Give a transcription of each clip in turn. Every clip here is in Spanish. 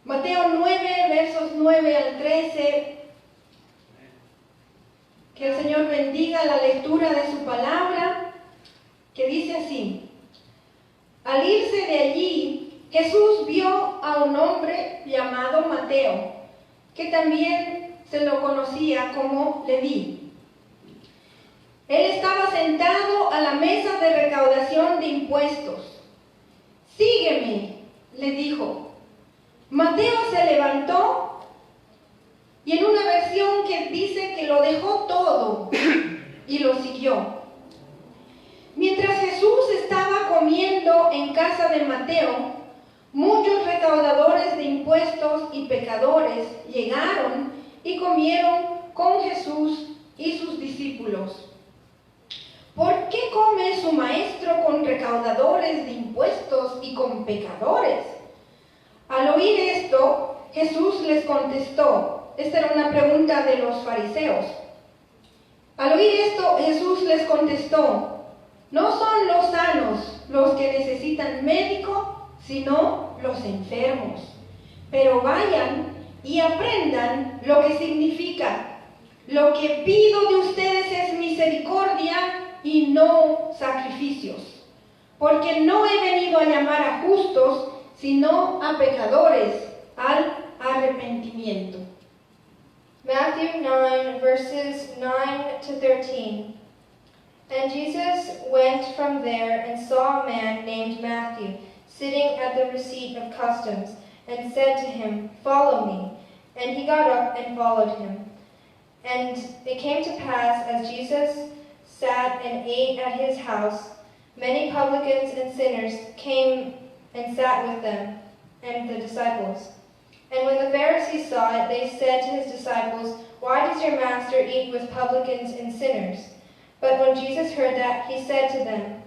Mateo 9, versos 9 al 13. Que el Señor bendiga la lectura de su palabra, que dice así: Al irse de allí, Jesús vio a un hombre llamado Mateo, que también se lo conocía como Leví. Él estaba sentado a la mesa de recaudación de impuestos. «Sígueme», le dijo. Mateo se levantó y en una versión que dice que lo dejó todo y lo siguió. Mientras Jesús estaba comiendo en casa de Mateo, muchos recaudadores de impuestos y pecadores llegaron y comieron con Jesús y sus discípulos. ¿Por qué come su maestro con recaudadores de impuestos y con pecadores? Al oír esto, Jesús les contestó. Esta era una pregunta de los fariseos. Al oír esto, Jesús les contestó: no son los sanos los que necesitan médico, sino los enfermos. Pero vayan y aprendan lo que significa: lo que pido de ustedes es misericordia y no sacrificios, porque no he venido a llamar a justos, sino a pecadores al arrepentimiento. Matthew 9, verses 9 to 13. And Jesus went from there and saw a man named Matthew sitting at the receipt of customs, and said to him, "Follow me." And he got up and followed him. And it came to pass, as Jesus sat and ate at his house, many publicans and sinners came and sat with them and the disciples. And when the Pharisees saw it, they said to his disciples, "Why does your master eat with publicans and sinners?" But when Jesus heard that, he said to them,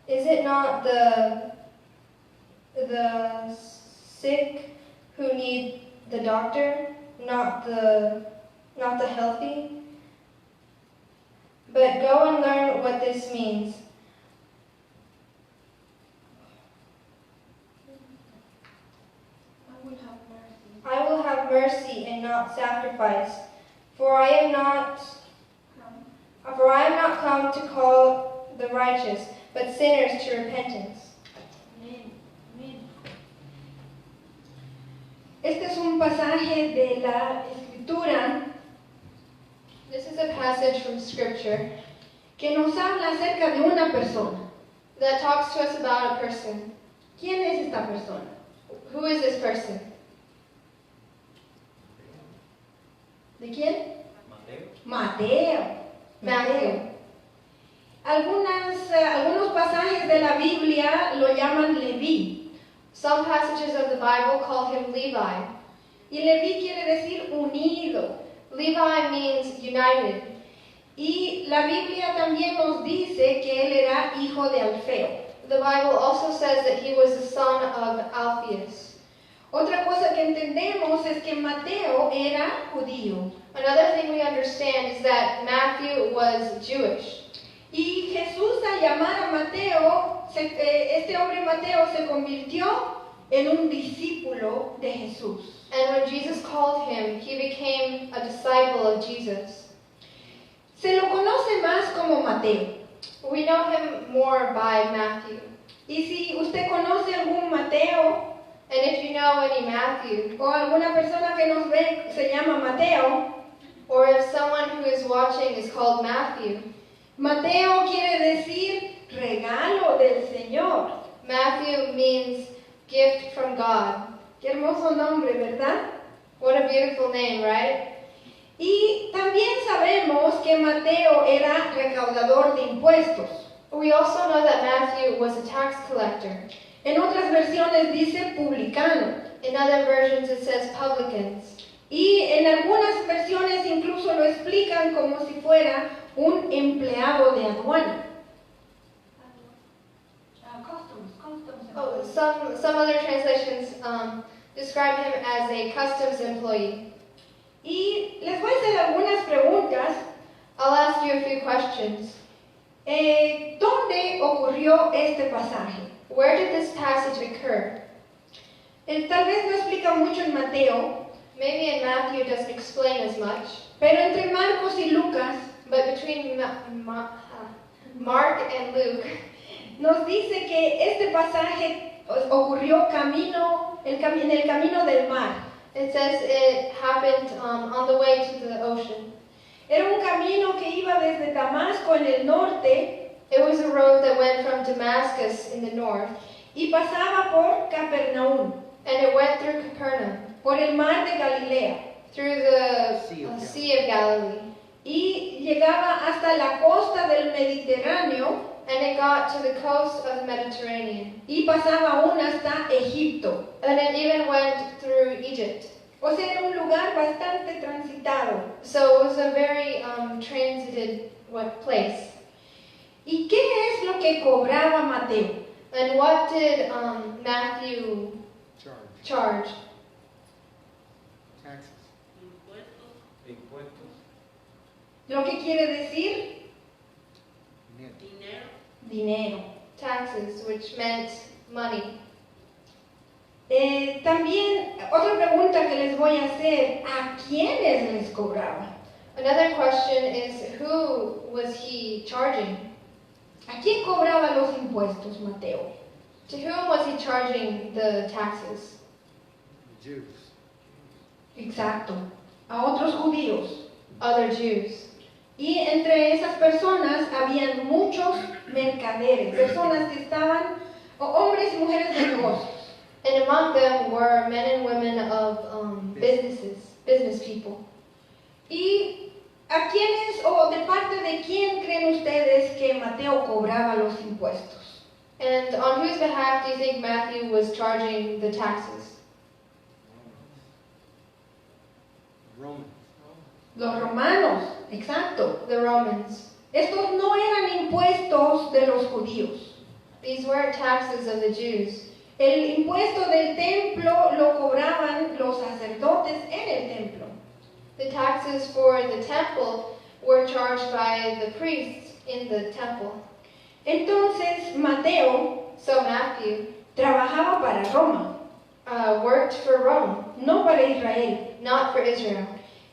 "Is it not the sick who need the doctor, not the healthy? But go and learn what this means. I will have mercy and not sacrifice, for I am not come to call the righteous, but sinners to repentance." Este es un pasaje de la Escritura. This is a passage from Scripture Que nos habla acerca de una persona. that talks to us about a person. ¿Quién es esta persona? Who is this person? ¿De quién? Mateo. Mateo. Algunos pasajes de la Biblia lo llaman Leví. Some passages of the Bible call him Levi. Y Leví quiere decir unido. Levi means united. Y la Biblia también nos dice que él era hijo de Alfeo. The Bible also says that he was the son of Alphaeus. Otra cosa que entendemos es que Mateo era judío. Another thing we understand is that Matthew was Jewish. Y Jesús, al llamar a Mateo, este hombre Mateo se convirtió en un discípulo de Jesús. And when Jesus called him, he became a disciple of Jesus. Se lo conoce más como Mateo. We know him more by Matthew. Y si usted conoce algún Mateo, And if you know any Matthew, o alguna persona que nos ve se llama Mateo, or if someone who is watching is called Matthew, Mateo quiere decir regalo del Señor. Matthew means gift from God. Qué hermoso nombre, ¿verdad? What a beautiful name, right? Y también sabemos que Mateo era recaudador de impuestos. We also know that Matthew was a tax collector. En otras versiones dice publicano. In other versions it says publicans. Y en algunas versiones incluso lo explican como si fuera un empleado de aduana. Oh, some other translations describe him as a customs employee. Y les voy a hacer algunas preguntas. I'll ask you a few questions. ¿Dónde ocurrió este pasaje? Where did this passage occur? Tal vez no explica mucho en Mateo, Maybe in Matthew it doesn't explain as much, pero entre Marcos y Lucas but between Mark and Luke, nos dice que este pasaje ocurrió en el camino del mar. it says it happened on the way to the ocean. Era un camino que iba desde Damasco en el norte It was a road that went from Damascus in the north, y pasaba por Capernaum, and it went through Capernaum, por el mar de Galilea, through the Sea of Galilee, y llegaba hasta la costa del Mediterráneo and it got to the coast of the Mediterranean, y pasaba aún hasta Egipto. and it even went through Egypt. O sea, era un lugar bastante transitado. So it was a very transited place. ¿Y qué es lo que cobraba Mateo? And what did Matthew charge? Taxes. Impuestos. ¿Lo que quiere decir? Dinero. Dinero. Taxes, which meant money. También, otra pregunta que les voy a hacer, ¿a quiénes les cobraba? Another question is, who was he charging? ¿A quién cobraba los impuestos, Mateo? To whom was he charging the taxes? Jews. Exacto, a otros judíos. Other Jews. Y entre esas personas habían muchos mercaderes, personas que estaban, hombres y mujeres de negocios. And among them were men and women of business people. ¿Y a quiénes o de parte de quién creen ustedes que Mateo cobraba los impuestos? And on whose behalf do you think Matthew was charging the taxes? Romans. Los romanos, exacto. The Romans. Estos no eran impuestos de los judíos. These weren't taxes of the Jews. El impuesto del templo lo cobraban los sacerdotes en el templo. The taxes for the temple were charged by the priests in the temple. Entonces Mateo So Matthew trabajaba para Roma, worked for Rome, no para Israel. not for Israel.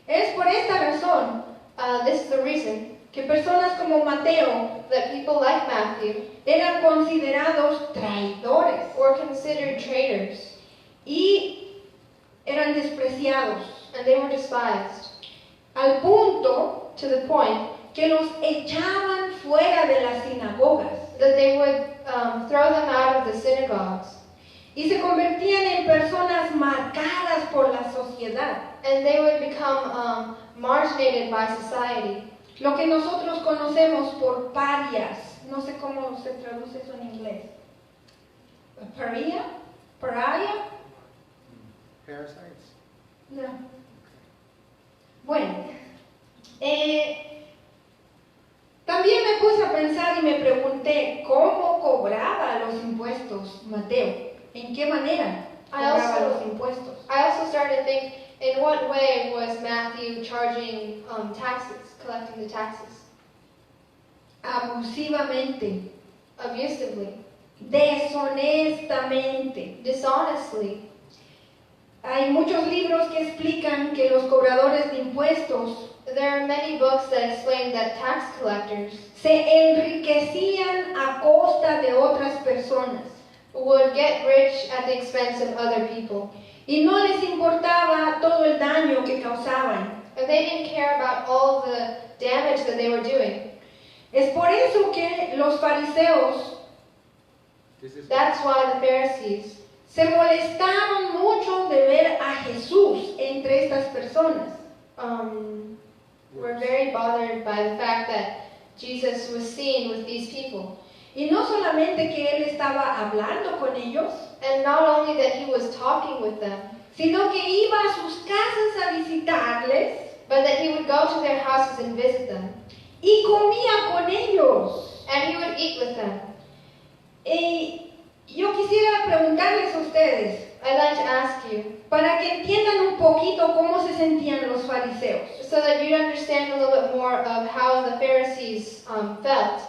Es por esta razón This is the reason que personas como Mateo that people like Matthew eran considerados traidores were considered traitors, y eran despreciados, and they were despised, al punto to the point que los echaban fuera de las sinagogas that they would throw them out of the synagogues, y se convertían en personas marcadas por la sociedad, and they would become marginated by society. lo que nosotros conocemos por parias. No sé cómo se traduce eso en inglés. Pariah? Parasites. No. Bueno, también me puse a pensar y me pregunté cómo cobraba los impuestos Mateo. ¿En qué manera cobraba los impuestos? I also started to think, in what way was Matthew charging taxes, collecting the taxes? Abusivamente, Abusively, deshonestamente. dishonestly. Hay muchos libros que explican que los cobradores de impuestos There are many books that explain that tax collectors se enriquecían a costa de otras personas would get rich at the expense of other people. y no les importaba todo el daño que causaban. And they didn't care about all the damage that they were doing. Es por eso que los fariseos That's why the Pharisees se molestaron mucho de ver a Jesús entre estas personas. were very bothered by the fact that Jesus was seen with these people. Y no solamente que él estaba hablando con ellos, And not only that he was talking with them, sino que iba a sus casas a visitarles but that he would go to their houses and visit them. y comía con ellos. And he would eat with them. Y yo quisiera preguntarles a ustedes, I'd like to ask you, para que entiendan un poquito cómo se sentían los fariseos. so that you'd understand a little bit more of how the Pharisees felt.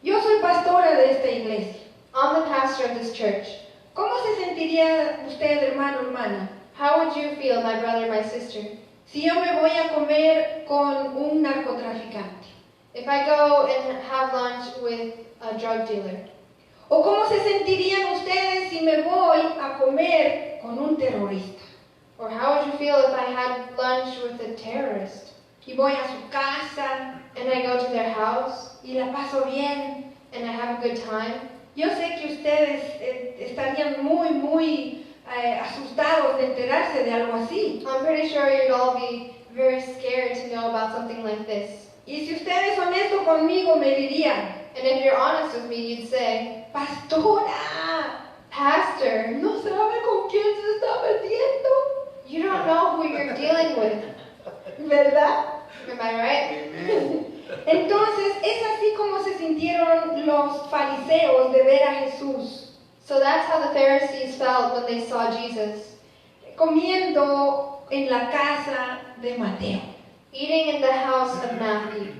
Yo soy pastora de esta iglesia. I'm the pastor of this church. ¿Cómo se sentiría usted, hermano, hermana, How would you feel, my brother, my sister, si yo me voy a comer con un narcotraficante? if I go and have lunch with a drug dealer? ¿O cómo se sentirían ustedes si me voy a comer con un terrorista? Or how would you feel if I had lunch with a terrorist Y voy a su casa and I go to their house y la paso bien. and I have a good time? Yo sé que ustedes estarían muy asustados de enterarse de algo así. I'm pretty sure you'd all be very scared to know about something like this. Y si usted es honesto conmigo, me dirían, And if you're honest with me, you'd say, pastora, Pastor, no sabe con quién se está metiendo, you don't know who you're dealing with. ¿verdad? Am I right? Amen. Entonces, es así como se sintieron los fariseos de ver a Jesús So that's how the Pharisees felt when they saw Jesus comiendo en la casa de Mateo. eating in the house of Matthew.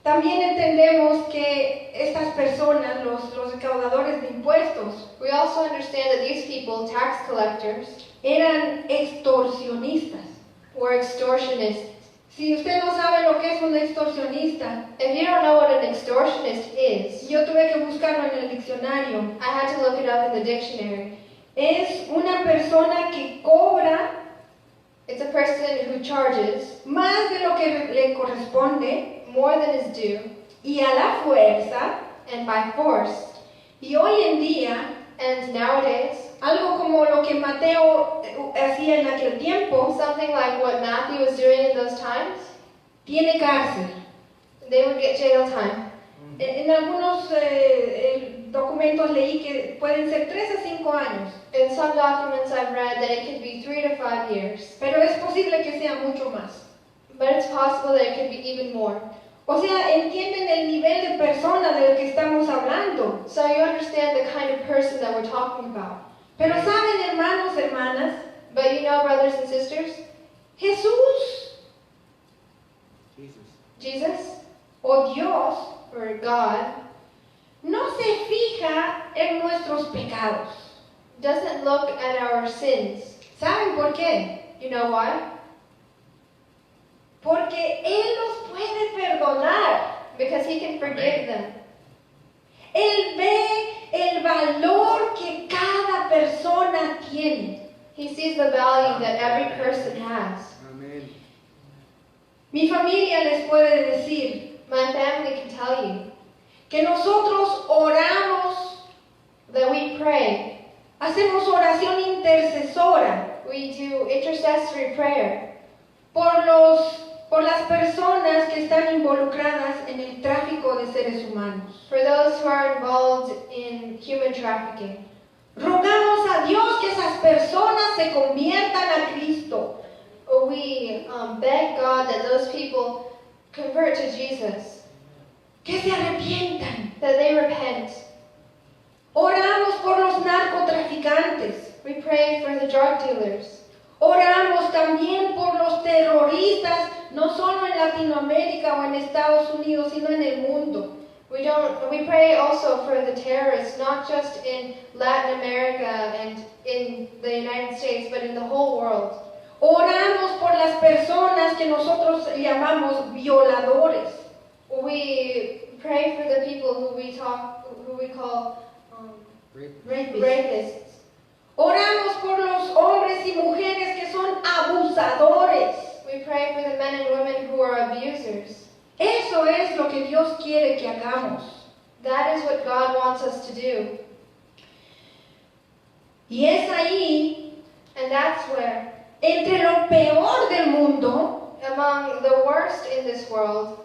También entendemos que estas personas, los recaudadores de impuestos, We also understand that these people, tax collectors, eran extorsionistas. were extortionists. Si usted no sabe lo que es un extorsionista, If you don't know what an extortionist is, yo tuve que buscarlo en el diccionario. I had to look it up in the dictionary. Es una persona que cobra It's a person who charges más de lo que le corresponde more than is due y a la fuerza. and by force. Y hoy en día, And nowadays, algo como lo que Mateo hacía en aquel tiempo, something like what Matthew was doing in those times, tiene cárcel. they would get jail time. En algunos documentos leí que pueden ser 3 a 5 años, In some documents I've read that it could be 3 to 5 years, pero es posible que sea mucho más. but it's possible that it could be even more. O sea, entienden el nivel de persona del que estamos hablando. So you understand the kind of person that we're talking about. Pero saben, hermanos, hermanas, But you know, brothers and sisters, Jesús Jesus. Jesus, o Dios or God, no se fija en nuestros pecados. doesn't look at our sins. ¿Saben por qué? You know why? Porque Él los puede perdonar. Because He can forgive them. Él ve el valor que cada persona tiene. He sees the value that every person has. Amen. Mi familia les puede decir My family can tell you que nosotros oramos, that we pray. hacemos oración intercesora We do intercessory prayer por las personas que están involucradas en el tráfico de seres humanos. for those who are involved in human trafficking. Rogamos a Dios que esas personas se conviertan a Cristo. We beg God that those people convert to Jesus, Que se arrepientan. that they repent. Oramos por los narcotraficantes. We pray for the drug dealers. Oramos también por los terroristas, no solo en Latinoamérica o en Estados Unidos, sino en el mundo. We pray also for the terrorists, not just in Latin America and in the United States, but in the whole world. Oramos por las personas que nosotros llamamos violadores. We pray for the people who we call Rape. rapists. Oramos por los hombres y mujeres que son abusadores. We pray for the men and women who are abusers. Eso es lo que Dios quiere que hagamos. That is what God wants us to do. Y es ahí, And that's where, entre lo peor del mundo, among the worst in this world,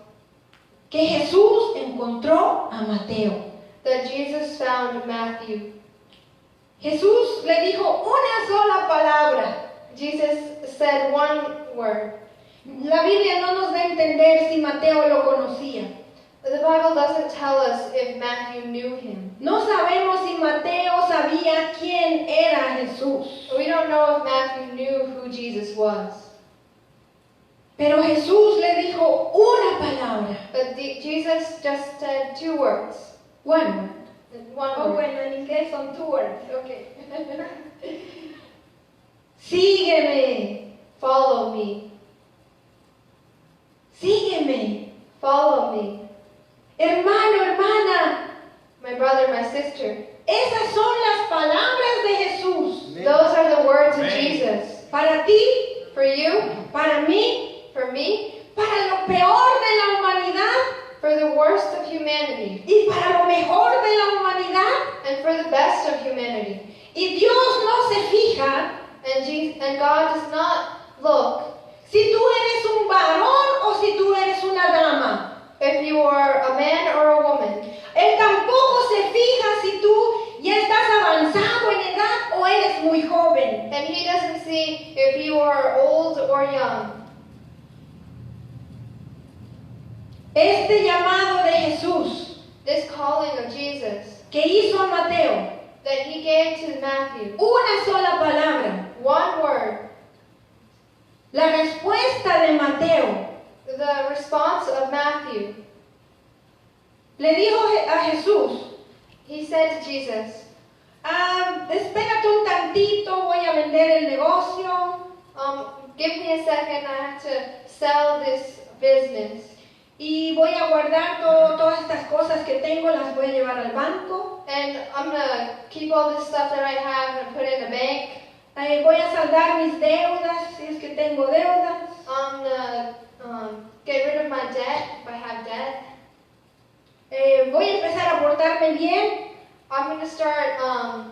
que Jesús encontró a Mateo. that Jesus found Matthew. Jesús le dijo una sola palabra. Jesus said one word. La Biblia no nos da a entender si Mateo lo conocía. The Bible doesn't tell us if Matthew knew him. No sabemos si Mateo sabía quién era Jesús. We don't know if Matthew knew who Jesus was. Pero Jesús le dijo una palabra. But Jesus just said 2 words. One. One Oh, word. bueno, en inglés son two words. Okay. Sígueme, Follow me. sígueme. Follow me. Hermano, hermana, My brother, my sister. esas son las palabras de Jesús. Amen. Those are the words of Amen. Jesus. Para ti, For you, para mí, for me, para lo peor de la humanidad for the worst of humanity, y para lo mejor de la humanidad. and for the best of humanity. Y Dios no se fija And God does not look si tú eres un varón o si tú eres una dama. if you are a man or a woman. Él tampoco se fija si tú ya estás avanzado en edad o eres muy joven. And He doesn't see if you are old or young. Este llamado de Jesús This calling of Jesus que hizo a Mateo, that He gave to Matthew, una sola palabra, one word, la respuesta de Mateo, the response of Matthew. le dijo a Jesús, He said to Jesus, espérate un tantito, voy a vender el negocio give me a second, I have to sell this business. y voy a guardar todas estas cosas que tengo, las voy a llevar al banco. And I'm going to keep all this stuff that I have and put it in a bank. Voy a saldar mis deudas, si es que tengo deudas. I'm going to get rid of my debt if I have debt. Voy a empezar a portarme bien, I'm going to start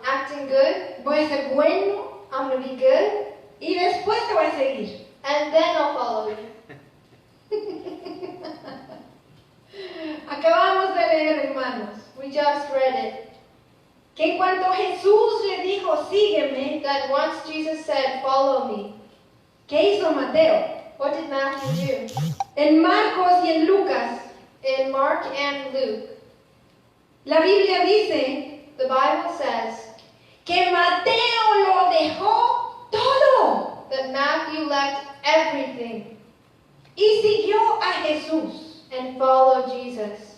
acting good. voy a ser bueno I'm going to be good. y después te voy a seguir. And then I'll follow you. Acabamos de leer, hermanos, We just read it. que en cuanto Jesús le dijo, sígueme, That once Jesus said, follow me. ¿qué hizo Mateo? What did Matthew do? En Marcos y en Lucas, In Mark and Luke, la Biblia dice the Bible says que Mateo lo dejó todo that Matthew left everything y siguió a Jesús. and followed Jesus.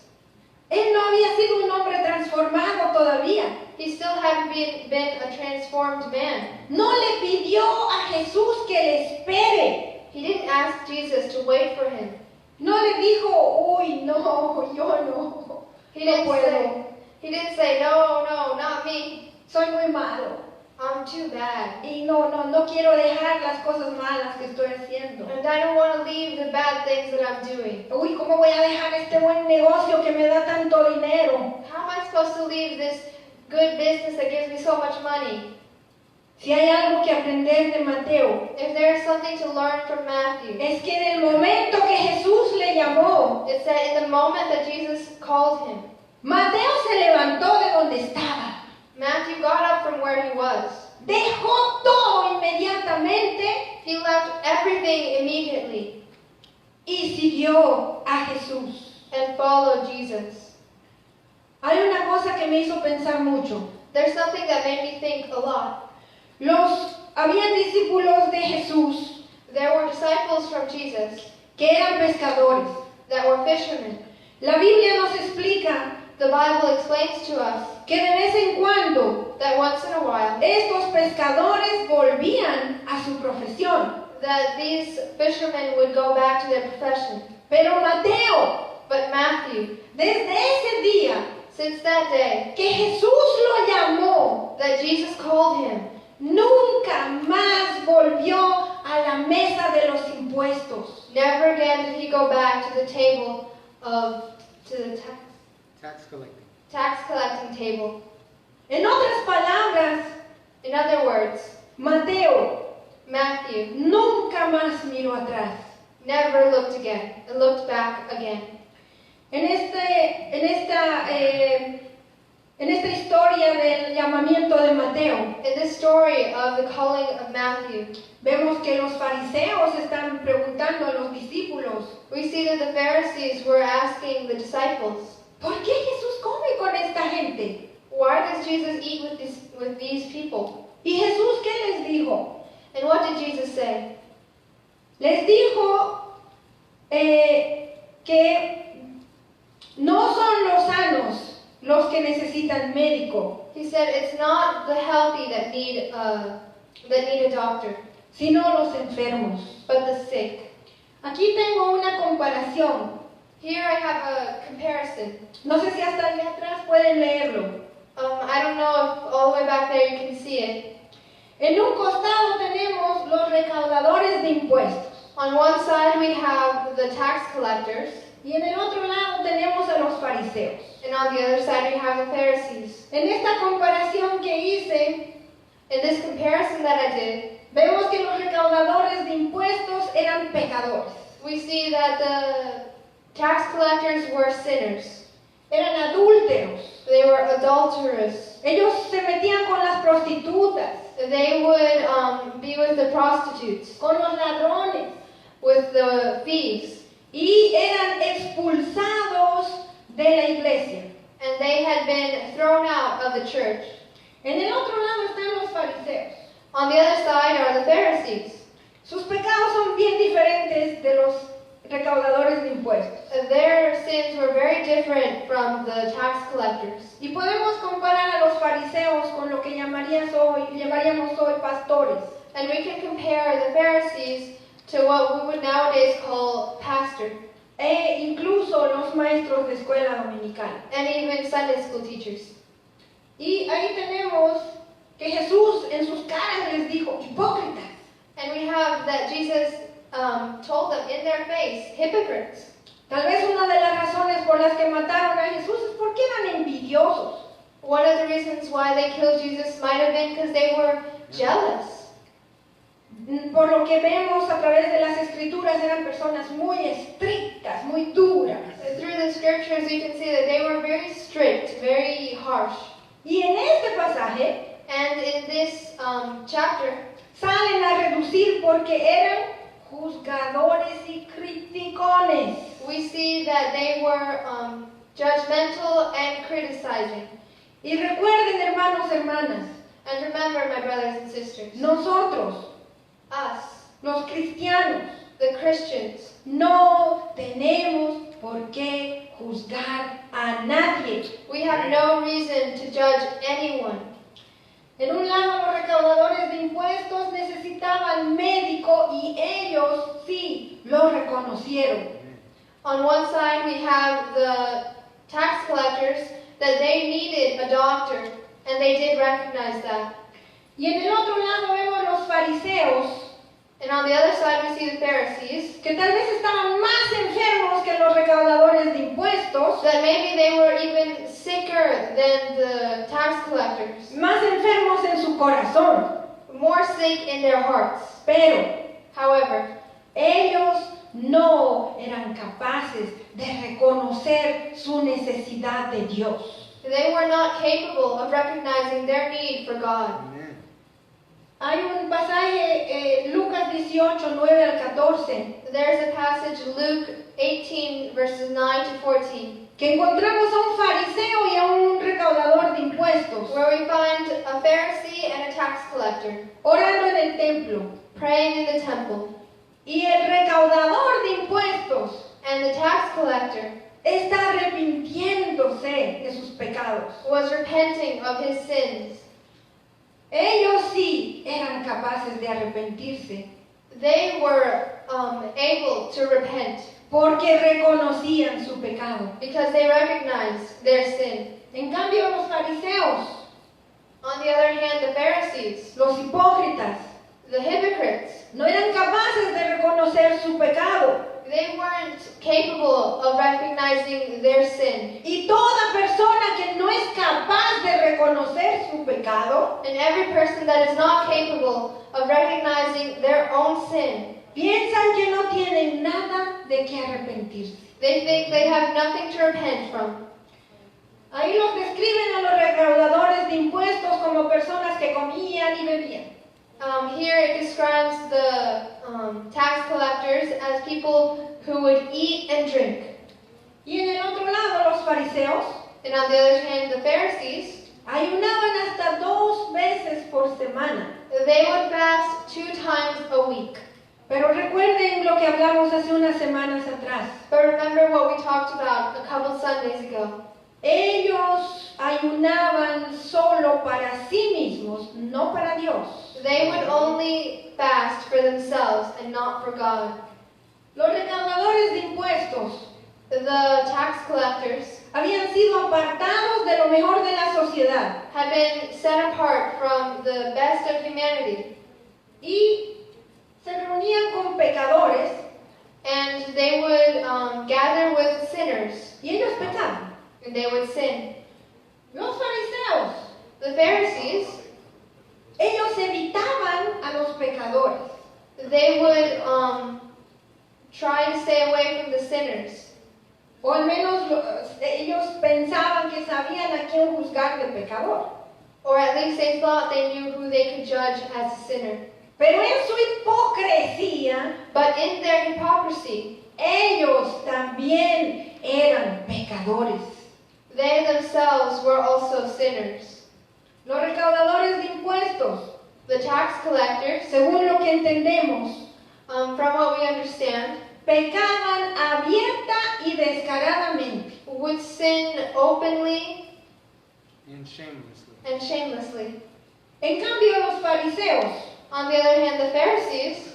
Él no había sido un hombre transformado todavía. He still hadn't been a transformed man. No le pidió a Jesús que le espere. He didn't ask Jesus to wait for him. No le dijo, uy, no, yo no. He No didn't puedo. say, no, not me. Soy muy malo. I'm too bad. Y no quiero dejar las cosas malas que estoy haciendo. And I don't want to leave the bad things that I'm doing. Uy, ¿cómo voy a dejar este buen negocio que me da tanto dinero? How am I supposed to leave this good business that gives me so much money? Si hay algo que aprender de Mateo, If there's something to learn from Matthew, es que en el momento que Jesús le llamó, it's that in the moment that Jesus called him, Mateo se levantó de donde estaba. Matthew got up from where he was. Dejó todo inmediatamente He left everything immediately y siguió a Jesús. and followed Jesus. Hay una cosa que me hizo pensar mucho. There's something that made me think a lot. Habían discípulos de Jesús There were disciples from Jesus que eran pescadores. that were fishermen. La Biblia nos explica The Bible explains to us que de vez en cuando that once in a while estos pescadores volvían a su profesión. that these fishermen would go back to their profession. Pero Mateo, But Matthew, desde ese día since that day que Jesús lo llamó, that Jesus called him, nunca más volvió a la mesa de los impuestos. never again did he go back to the table to the Tax collecting. tax collecting table. En otras palabras, In other words, Mateo Matthew nunca más miró atrás. never looked back again. En esta historia del llamamiento de Mateo, In this story of the calling of Matthew, vemos que los fariseos están preguntando a los discípulos, we see that the Pharisees were asking the disciples, ¿por qué Jesús come con esta gente? why does Jesus eat with these people? ¿Y Jesús qué les dijo? And what did Jesus say? Les dijo que no son los sanos los que necesitan médico, He said it's not the healthy that need a doctor, sino los enfermos. but the sick. Aquí tengo una comparación. Here I have a comparison. No sé si hasta allá atrás pueden leerlo. I don't know if all the way back there you can see it. En un costado tenemos los recaudadores de impuestos On one side we have the tax collectors, y en el otro lado tenemos a los fariseos. and on the other side we have the Pharisees. En esta comparación que hice, In this comparison that I did, vemos que los recaudadores de impuestos eran pecadores, we see that the tax collectors were sinners. eran adúlteros. They were adulterous. Ellos se metían con las prostitutas, They would be with the prostitutes, con los ladrones with the thieves, y eran expulsados de la iglesia. and they had been thrown out of the church. En el otro lado están los fariseos. On the other side are the Pharisees. Sus pecados son bien diferentes de los recaudadores de impuestos. Their sins were very different from the tax collectors. Y podemos comparar a los fariseos con lo que llamaríamos hoy pastores. And we can compare the Pharisees to what we would nowadays call pastor, E incluso los maestros de escuela dominical. and even Sunday school teachers. Y ahí tenemos que Jesús en sus caras les dijo, hipócritas. And we have that Jesus told them in their face, hypocrites. Tal vez una de las razones por las que mataron a Jesús es porque eran envidiosos. One of the reasons why they killed Jesus might have been because they were jealous. Por lo que vemos a través de las escrituras, eran personas muy estrictas, muy duras. Through the scriptures, you can see that they were very strict, very harsh. Y en este pasaje And in this chapter, salen a reducir porque eran juzgadores y criticones. we see that they were judgmental and criticizing. Y recuerden, hermanos, hermanas, And remember, my brothers and sisters, nosotros, us, los cristianos, the Christians, no tenemos por qué juzgar a nadie. we have no reason to judge anyone. En un lado, los recaudadores de impuestos necesitaban médico y ellos sí lo reconocieron. On one side, we have the tax collectors that they needed a doctor, and they did recognize that. Y en el otro lado vemos los fariseos, And on the other side, we see the Pharisees, que tal vez estaban más enfermos que los recaudadores de impuestos, that maybe they were even sicker than the tax collectors, más enfermos en su corazón. more sick in their hearts. Pero However, ellos no eran capaces de reconocer su necesidad de Dios. they were not capable of recognizing their need for God. Amen. Hay un pasaje, Lucas 18, 9 al 14, There's a passage, Luke 18, verses 9 to 14, que encontramos a un fariseo y a un recaudador de impuestos where we find a Pharisee and a tax collector orando en el templo. praying in the temple. Y el recaudador de impuestos And the tax collector está arrepintiéndose de sus pecados. was repenting of his sins. Ellos sí eran capaces de arrepentirse They were able to repent porque reconocían su pecado. because they recognized their sin. En cambio, los fariseos, On the other hand, the Pharisees, los hipócritas, the hypocrites, no eran capaces de reconocer su pecado. they weren't capable of recognizing their sin. Y toda persona que no es capaz de reconocer su pecado, And every person that is not capable of recognizing their own sin, piensan que no tienen nada de qué arrepentirse. they think they have nothing to repent from. Ahí los describen a los recaudadores de impuestos como personas que comían y bebían. Here it describes the tax collectors as people who would eat and drink. Y en el otro lado, los fariseos And on the other hand, the Pharisees, ayunaban hasta 2 veces por semana. they would fast 2 times a week. Pero recuerden lo que hablamos hace unas semanas atrás. But remember what we talked about a couple Sundays ago. Ellos ayunaban solo para sí mismos, no para Dios. They would only fast for themselves and not for God. Los recaudadores de impuestos The tax collectors habían sido apartados de lo mejor de la sociedad had been set apart from the best of humanity, y se reunían con pecadores and they would gather with sinners, y ellos pecaban. and they would sin. Los fariseos, The Pharisees, ellos evitaban a los pecadores. they would try to stay away from the sinners. O al menos ellos pensaban que sabían a quién juzgar de pecador. Or at least they thought they knew who they could judge as a sinner. Pero en su hipocresía, But in their hypocrisy, ellos también eran pecadores. they themselves were also sinners. Los recaudadores de impuestos, The tax collectors, según lo que entendemos, from what we understand, pecaban abierta y descaradamente. would sin openly And shamelessly. and shamelessly. En cambio, los fariseos, On the other hand, the Pharisees,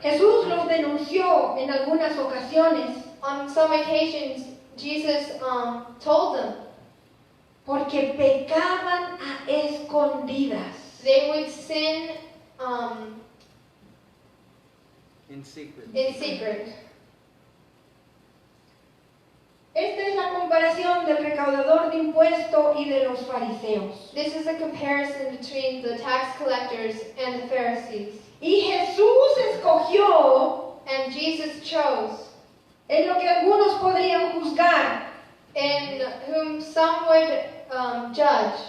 Jesús los denunció en algunas ocasiones on some occasions, Jesus told them porque pecaban a escondidas. they would sin In secret. in secret. Esta es la comparación del recaudador de impuestos y de los fariseos. This is a comparison between the tax collectors and the Pharisees. Y Jesús escogió And Jesus chose en lo que algunos podrían juzgar in whom some would judge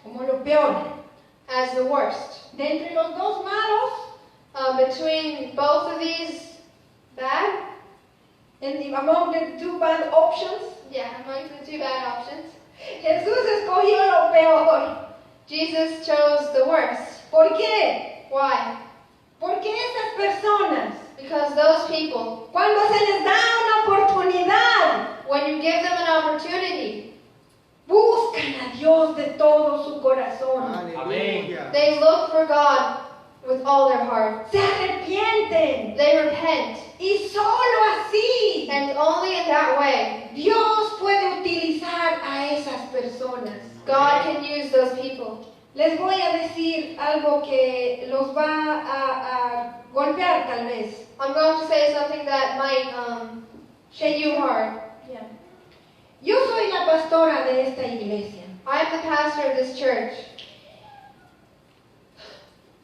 como lo peor. as the worst. De entre los dos malos, Between both of these bad, among the two bad options, among the two bad options, Jesús escogió lo peor. Jesus chose the worst. ¿Por qué? Why? Porque esas personas, Because those people, cuando se les da una oportunidad, when you give them an opportunity, buscan a Dios de todo su corazón. Hallelujah. they look for God with all their heart. Se arrepienten. They repent. Y solo así And only in that way, Dios puede utilizar a esas personas. God can use those people. Les voy a decir algo que los va a golpear tal vez. I'm going to say something that might shake you hard. Yo soy la pastora de esta iglesia. I am the pastor of this church.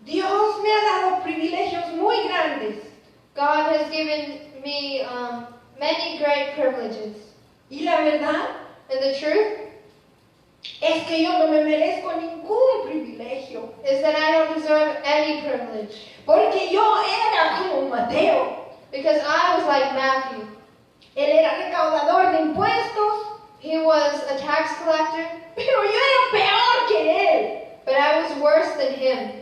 Dios me ha dado privilegios muy grandes. God has given me many great privileges. Y la verdad And the truth es que yo no me merezco ningún privilegio. is that I don't deserve any privilege. Porque yo era como Mateo. Because I was like Matthew. Él era recaudador de impuestos, He was a tax collector, pero yo era peor que él. but I was worse than him.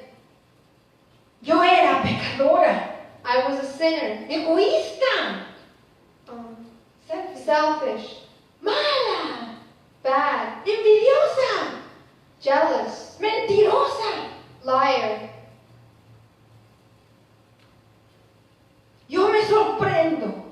Yo era pecadora, I was a sinner, egoísta, selfish, mala, bad, envidiosa, jealous, mentirosa. liar. Yo me sorprendo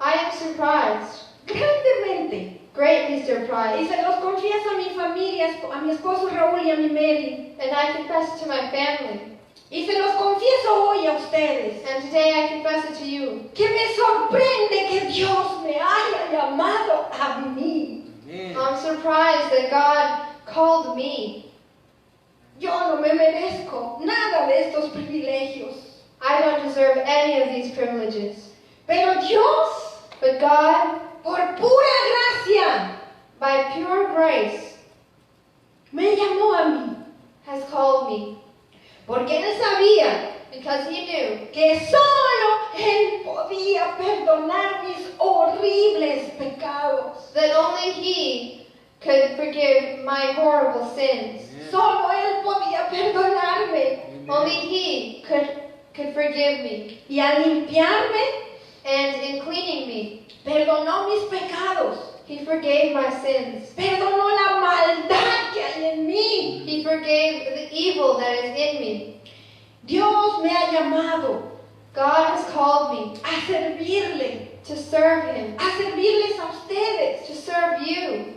I am surprised, grandemente. greatly Y surprised, se los confieso a mi familia, a mi esposo Raúl y a mi Mary. and I confess it to my family. Y se los confieso hoy a ustedes. And today I confess it to you. Que me sorprende que Dios me haya llamado a mí. Amen. I'm surprised that God called me. Yo no me merezco nada de estos privilegios. I don't deserve any of these privileges. Pero Dios, But God, por pura gracia, by pure grace, me llamó a mí. has called me. Porque Él sabía Because He knew que solo Él podía perdonar mis horribles pecados. that only He could forgive my horrible sins. Amen. Solo Él podía perdonarme. Amen. Only He could forgive me. Y al limpiarme, And in cleaning me, perdonó mis pecados. He forgave my sins. perdonó la maldad que hay en mí. He forgave the evil that is in me. Dios me ha llamado God has called me a servirle, to serve Him, a servirles a ustedes. to serve you.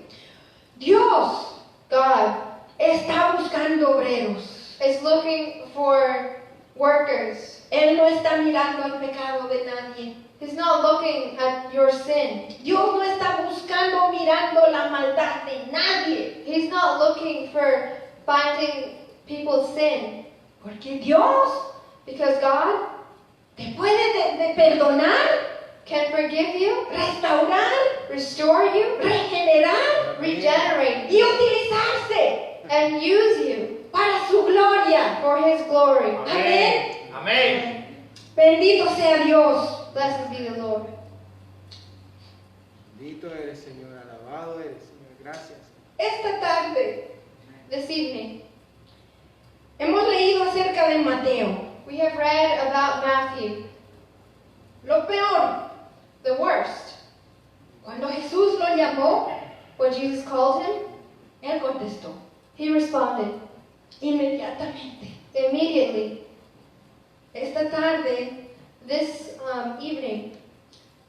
Dios God está buscando obreros. is looking for workers. Él no está mirando al pecado de nadie. He's not looking at your sin. Dios no está buscando, mirando la maldad de nadie. He's not looking for finding people's sin. Porque Dios Because God te puede de perdonar, can forgive you, restaurar, restore you, regenerar regenerate, y utilizarse and use you para su gloria. for His glory. Amén. Amén. Bendito sea Dios. Blessed be the Lord. Bendito eres, Señor. Alabado eres, Señor. Gracias. Esta tarde This evening, hemos leído acerca de Mateo. we have read about Matthew, Lo peor, the worst. cuando Jesús lo llamó, When Jesus called him, él contestó he responded inmediatamente. immediately. Esta tarde, This evening,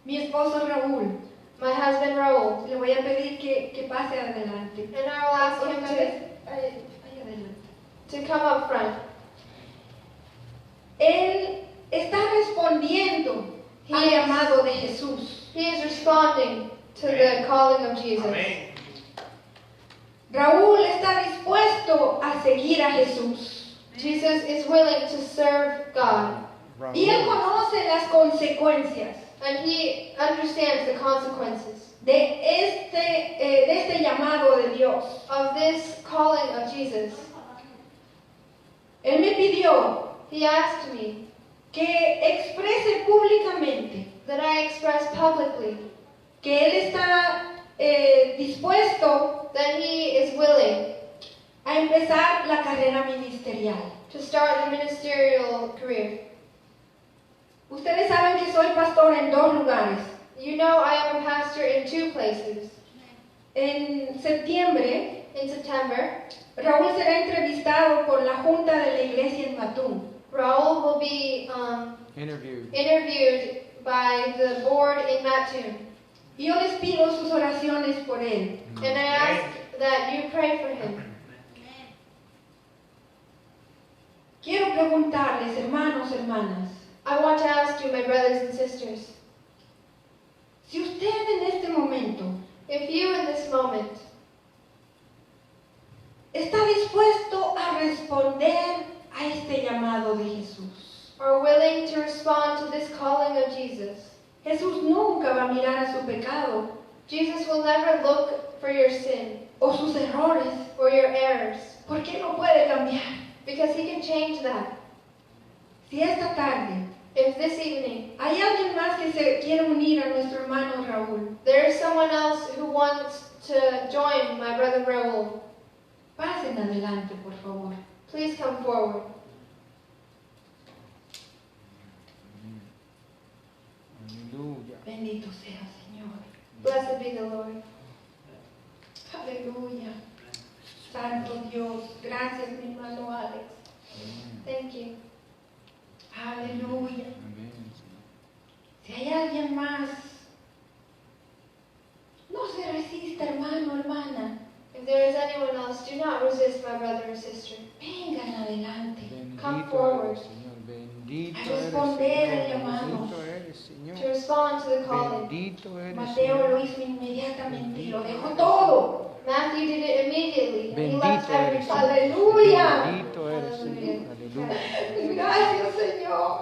mi esposo Raúl, my husband Raul, le voy a pedir que pase adelante. and I will ask him Otra vez, ahí adelante. to come up front. Él está respondiendo al He is- llamado de Jesús. He is responding to the calling of Jesus. Raúl está dispuesto a seguir a Jesús. Jesus is willing to serve God, Y él conoce las consecuencias and he understands the consequences de este llamado de Dios. of this calling of Jesus. Él me pidió He asked me que exprese públicamente that I express publicly que él está dispuesto that he is willing a empezar la carrera ministerial. to start the ministerial career. Ustedes saben que soy pastor en 2 lugares. You know I am a pastor in 2 places. En septiembre, In September, Raúl será entrevistado por la Junta de la Iglesia en Matún. Raul will be Interviewed. interviewed by the board in Mattoon. Y yo les pido sus oraciones por él. And I ask that you pray for him. Quiero preguntarles, hermanos, hermanas, I want to ask you, my brothers and sisters, si usted en este momento if you in this moment está dispuesto a responder a este llamado de Jesús. are willing to respond to this calling of Jesus, Jesús nunca va a mirar a su pecado Jesus will never look for your sin o sus errores, or your errors, porque Él no puede cambiar. because He can change that. Si esta tarde If this evening hay alguien más que se quiere unir a nuestro hermano Raúl, there is someone else who wants to join my brother Raul, pasen adelante, por favor. please come forward. Aleluya. Bendito sea, Señor. Blessed be the Lord. Aleluya. Santo Dios, gracias, mi hermano Alex. Thank you. Aleluya. Amén. Si hay alguien más, no se resista, hermano, hermana. If there is anyone else, do not resist my brother or sister. Vengan adelante. Come Bendito forward. eres, Señor. Bendito A eres, responder al Señor. llamado. Bendito eres, Señor. To respond to the calling. Bendito eres, Mateo Señor. lo hizo inmediatamente y lo dejó todo. Matthew did it immediately, and he Bendito left eres, everything. Aleluya. Bendito eres, Señor. Aleluya. Gracias, Señor.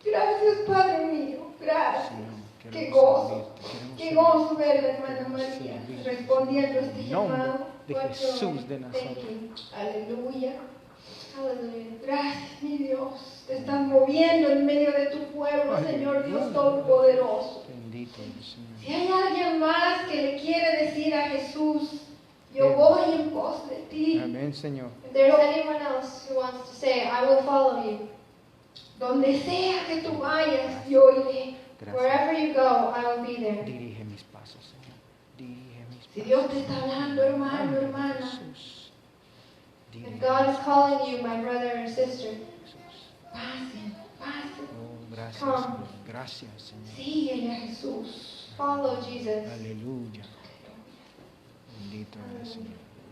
Gracias, Padre mío. Gracias. Señor, Qué queremos gozo. servirte, queremos Qué servirte. gozo ver a la hermana María Servirte. respondiendo a este En nombre llamado. de What Jesús joy. de Thank Nazaret. you. Aleluya. Hallelujah. Gracias, mi Dios. Te estás moviendo en medio de tu pueblo, Señor Dios Aleluya. Todopoderoso. Bendito eres, Señor. Si hay alguien más que le quiere decir a Jesús, yo Bien. voy en pos de ti. Amén, Señor. If there's anyone else who wants to say, I will follow you. Donde sea que tú vayas, yo iré. Gracias. Wherever you go, I will be there. Dirige mis pasos, Señor. Si Dios te está hablando, hermano, hermana, Jesús. If God is calling you, my brother or sister, pasen, pasen. Oh, gracias, Come. Señor. Gracias, Señor. Síguele a Jesús. follow Jesus. Aleluya. Bendito eres, Señor.